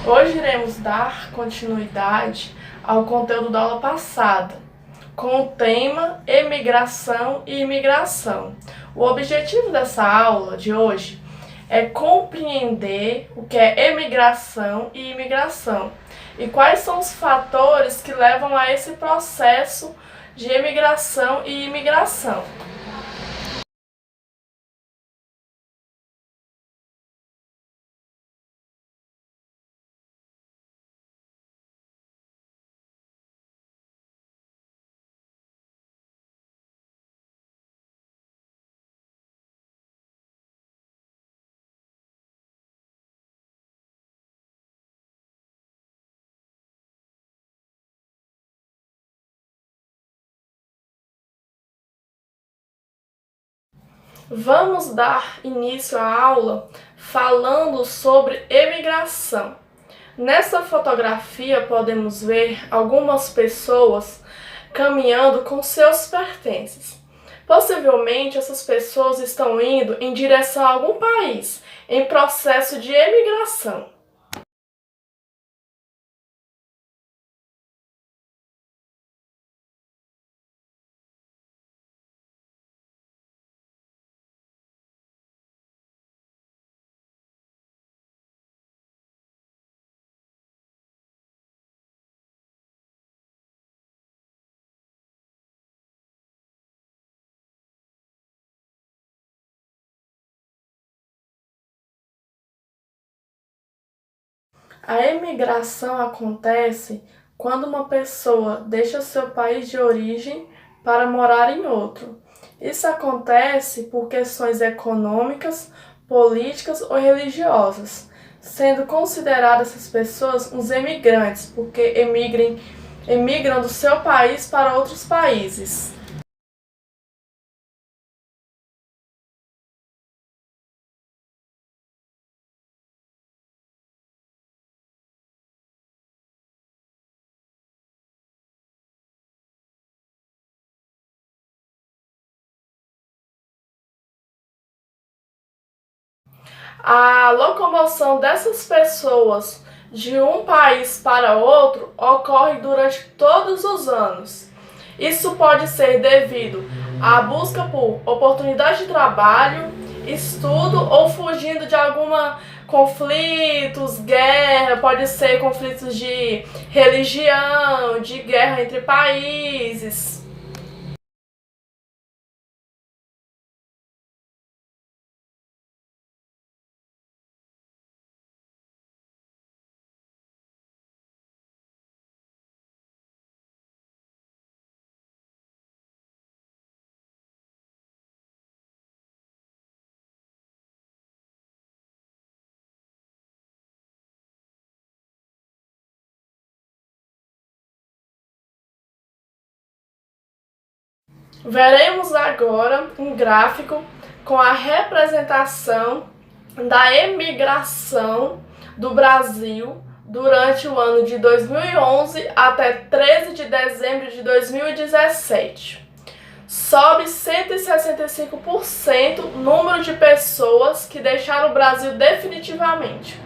Hoje iremos dar continuidade ao conteúdo da aula passada, com o tema Emigração e Imigração. O objetivo dessa aula de hoje é compreender o que é emigração e imigração e quais são os fatores que levam a esse processo de emigração e imigração. Vamos dar início à aula falando sobre emigração. Nessa fotografia podemos ver algumas pessoas caminhando com seus pertences. Possivelmente essas pessoas estão indo em direção a algum país em processo de emigração. A emigração acontece quando uma pessoa deixa seu país de origem para morar em outro. Isso acontece por questões econômicas, políticas ou religiosas, sendo consideradas essas pessoas uns emigrantes, porque emigram do seu país para outros países. A locomoção dessas pessoas de um país para outro ocorre durante todos os anos. Isso pode ser devido à busca por oportunidade de trabalho, estudo ou fugindo de conflitos, guerra, pode ser conflitos de religião, de guerra entre países. Veremos agora um gráfico com a representação da emigração do Brasil durante o ano de 2011 até 13 de dezembro de 2017. Sobe 165% o número de pessoas que deixaram o Brasil definitivamente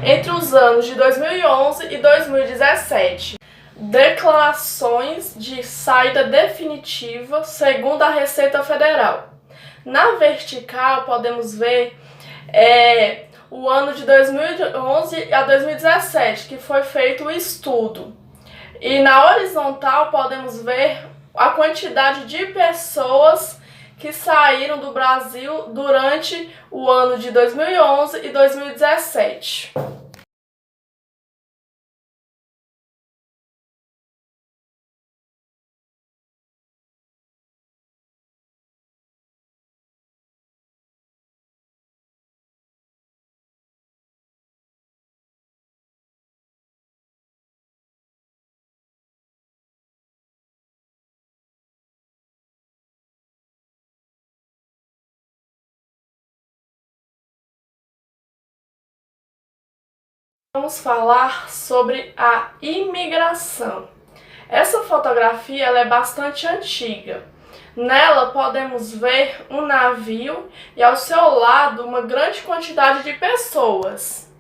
entre os anos de 2011 e 2017. Declarações de saída definitiva segundo a Receita Federal. Na vertical podemos ver o ano de 2011 a 2017, que foi feito o estudo. E na horizontal podemos ver a quantidade de pessoas que saíram do Brasil durante o ano de 2011 e 2017. Vamos falar sobre a imigração. Essa fotografia ela é bastante antiga. Nela podemos ver um navio e ao seu lado uma grande quantidade de pessoas.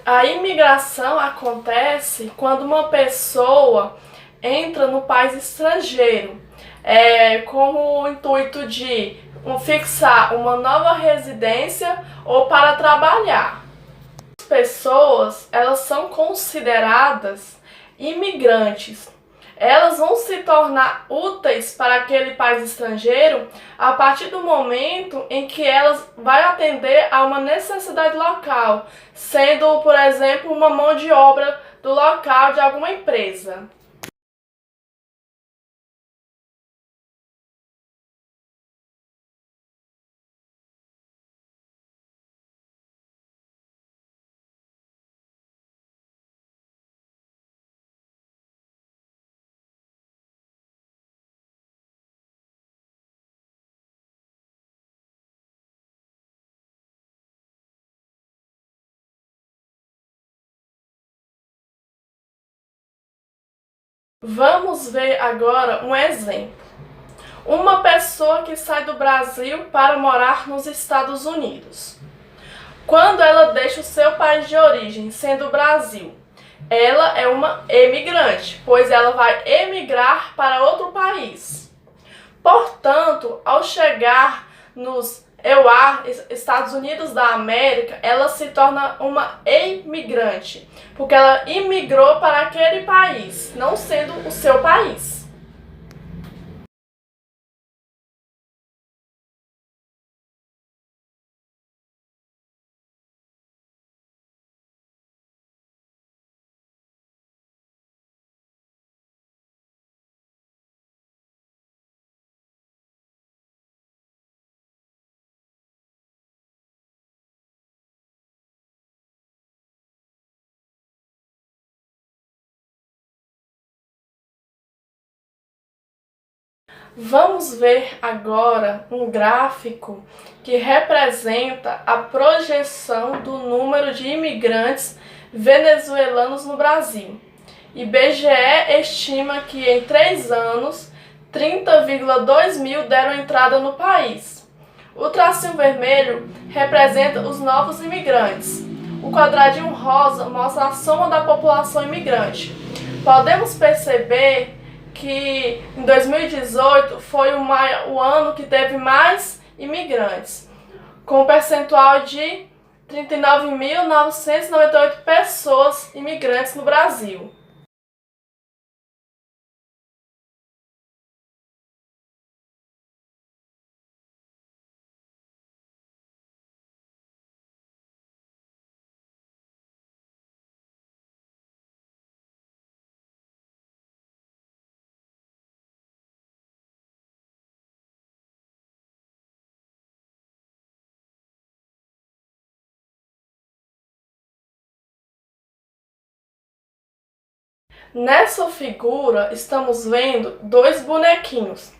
A imigração acontece quando uma pessoa entra no país estrangeiro, com o intuito de fixar uma nova residência ou para trabalhar. As pessoas, elas são consideradas imigrantes. Elas vão se tornar úteis para aquele país estrangeiro a partir do momento em que elas vão atender a uma necessidade local, sendo, por exemplo, uma mão de obra do local de alguma empresa. Vamos ver agora um exemplo. Uma pessoa que sai do Brasil para morar nos Estados Unidos. Quando ela deixa o seu país de origem, sendo o Brasil, ela é uma emigrante, pois ela vai emigrar para outro país. Portanto, ao chegar nos Estados Unidos da América, ela se torna uma imigrante, porque ela imigrou para aquele país, não sendo o seu país. Vamos ver agora um gráfico que representa a projeção do número de imigrantes venezuelanos no Brasil. IBGE estima que em 3 anos, 30,2 mil deram entrada no país. O tracinho vermelho representa os novos imigrantes. O quadradinho rosa mostra a soma da população imigrante. Podemos perceber que em 2018 foi o ano que teve mais imigrantes, com um percentual de 39.998 pessoas imigrantes no Brasil. Nessa figura, estamos vendo dois bonequinhos,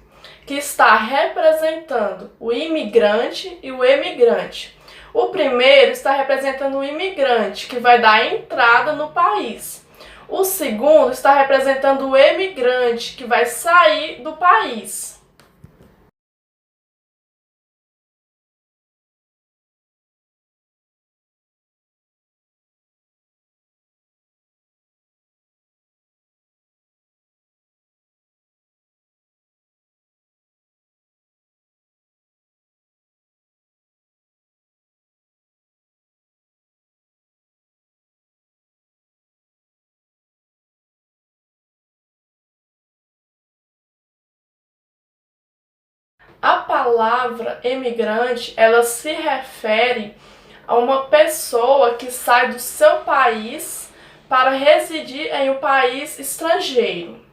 que está representando o imigrante e o emigrante. O primeiro está representando o imigrante, que vai dar entrada no país. O segundo está representando o emigrante, que vai sair do país. A palavra emigrante, ela se refere a uma pessoa que sai do seu país para residir em um país estrangeiro.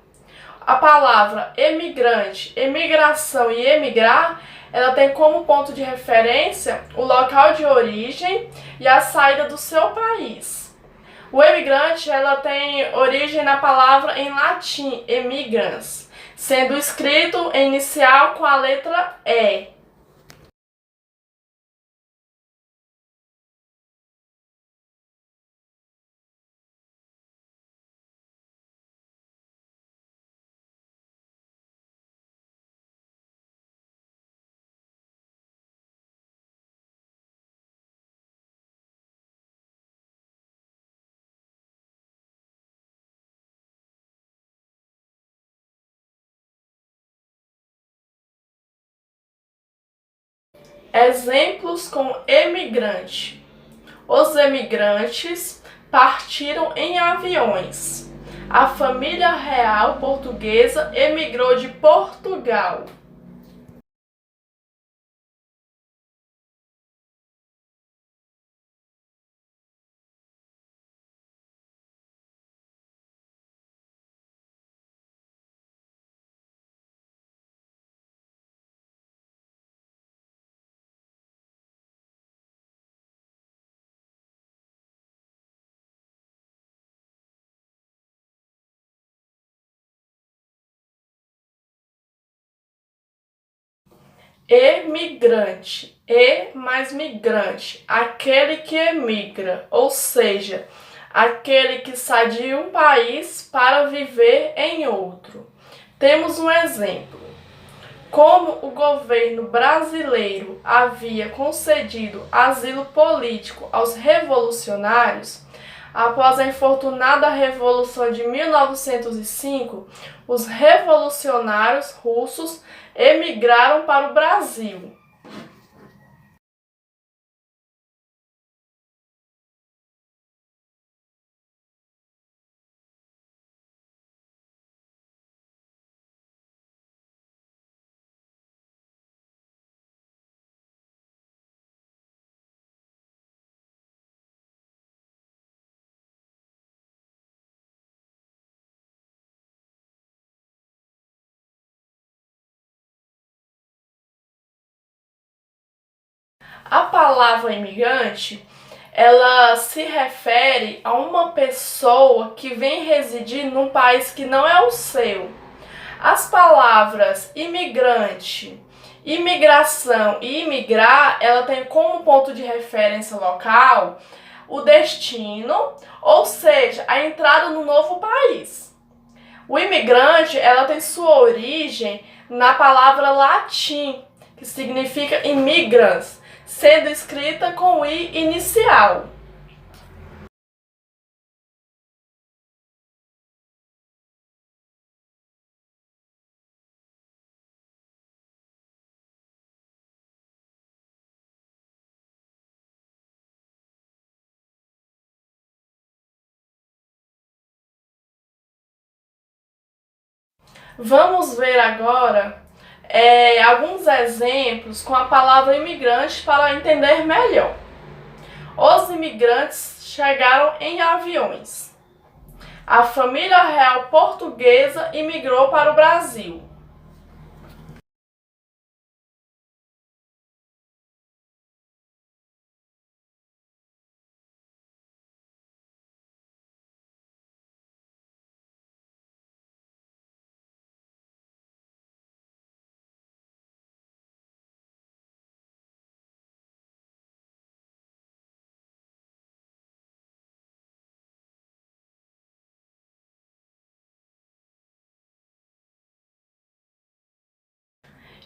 A palavra emigrante, emigração e emigrar, ela tem como ponto de referência o local de origem e a saída do seu país. O emigrante, ela tem origem na palavra em latim, emigrans, sendo escrito em inicial com a letra E. Exemplos com emigrante. Os emigrantes partiram em aviões. A família real portuguesa emigrou de Portugal. Emigrante, e mais migrante, aquele que emigra, ou seja, aquele que sai de um país para viver em outro. Temos um exemplo. Como o governo brasileiro havia concedido asilo político aos revolucionários, após a infortunada Revolução de 1905, os revolucionários russos emigraram para o Brasil. A palavra imigrante, ela se refere a uma pessoa que vem residir num país que não é o seu. As palavras imigrante, imigração e imigrar, ela tem como ponto de referência local o destino, ou seja, a entrada no novo país. O imigrante, ela tem sua origem na palavra latim, que significa immigrans, sendo escrita com i inicial. Vamos ver agora alguns exemplos com a palavra imigrante para entender melhor. Os imigrantes chegaram em aviões. A família real portuguesa imigrou para o Brasil.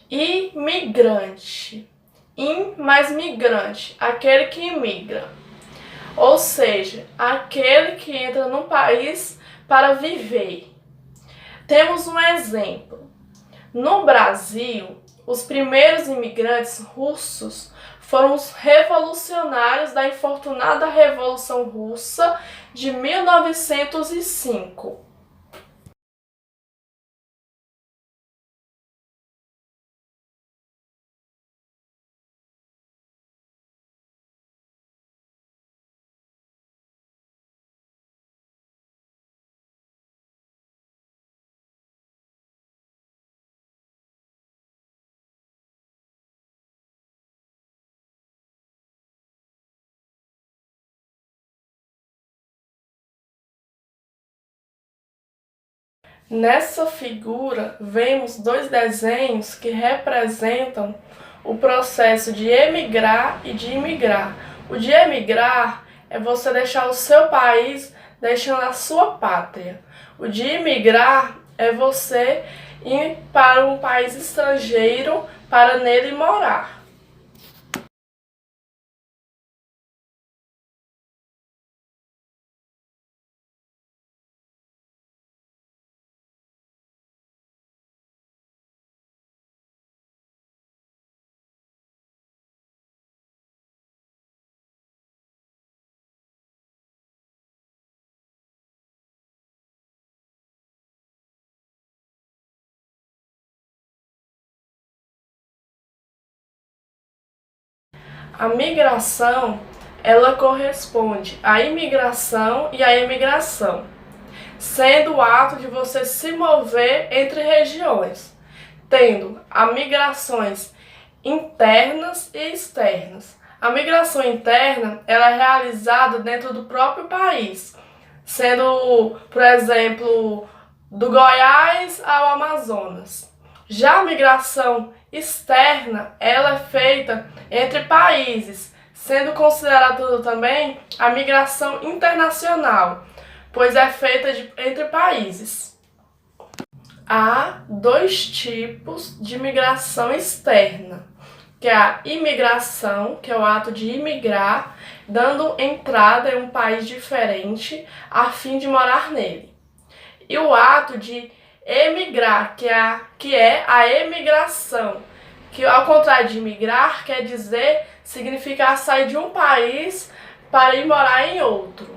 Imigrante. Mais migrante, aquele que imigra. Ou seja, aquele que entra num país para viver. Temos um exemplo. No Brasil, os primeiros imigrantes russos foram os revolucionários da infortunada Revolução Russa de 1905. Nessa figura, vemos dois desenhos que representam o processo de emigrar e de imigrar. O de emigrar é você deixar o seu país deixando a sua pátria. O de imigrar é você ir para um país estrangeiro para nele morar. A migração, ela corresponde à imigração e à emigração, sendo o ato de você se mover entre regiões, tendo as migrações internas e externas. A migração interna, ela é realizada dentro do próprio país, sendo, por exemplo, do Goiás ao Amazonas. Já a migração externa, ela é feita entre países, sendo considerada também a migração internacional, pois é feita entre países. Há dois tipos de migração externa, que é a imigração, que é o ato de imigrar, dando entrada em um país diferente a fim de morar nele. E o ato de emigrar, que é a emigração, que ao contrário de migrar, quer dizer, significar sair de um país para ir morar em outro.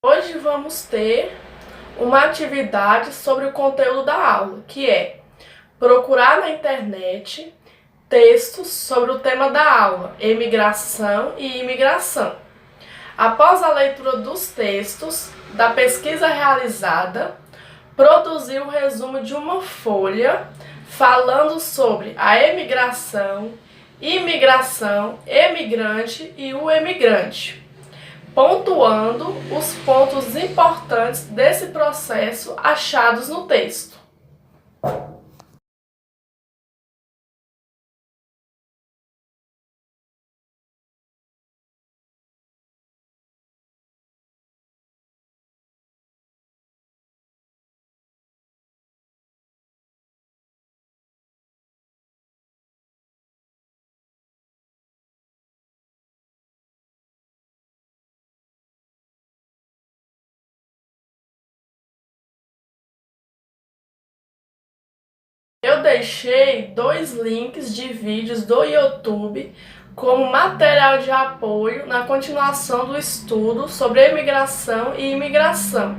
Hoje vamos ter uma atividade sobre o conteúdo da aula, que é procurar na internet textos sobre o tema da aula, emigração e imigração. Após a leitura dos textos, da pesquisa realizada, produzir o resumo de uma folha falando sobre a emigração, imigração, emigrante e o emigrante, pontuando os pontos importantes desse processo achados no texto. Eu deixei 2 links de vídeos do YouTube como material de apoio na continuação do estudo sobre imigração e imigração,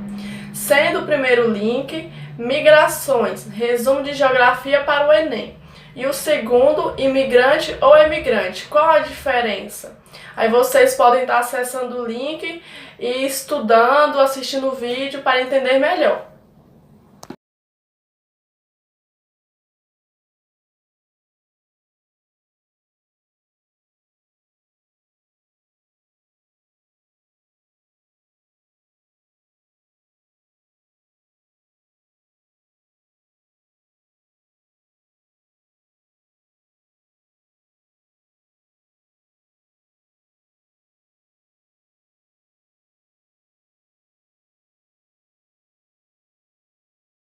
sendo o primeiro link Migrações, resumo de geografia para o Enem, e o segundo, imigrante ou emigrante, qual a diferença? Aí vocês podem estar acessando o link e estudando, assistindo o vídeo para entender melhor.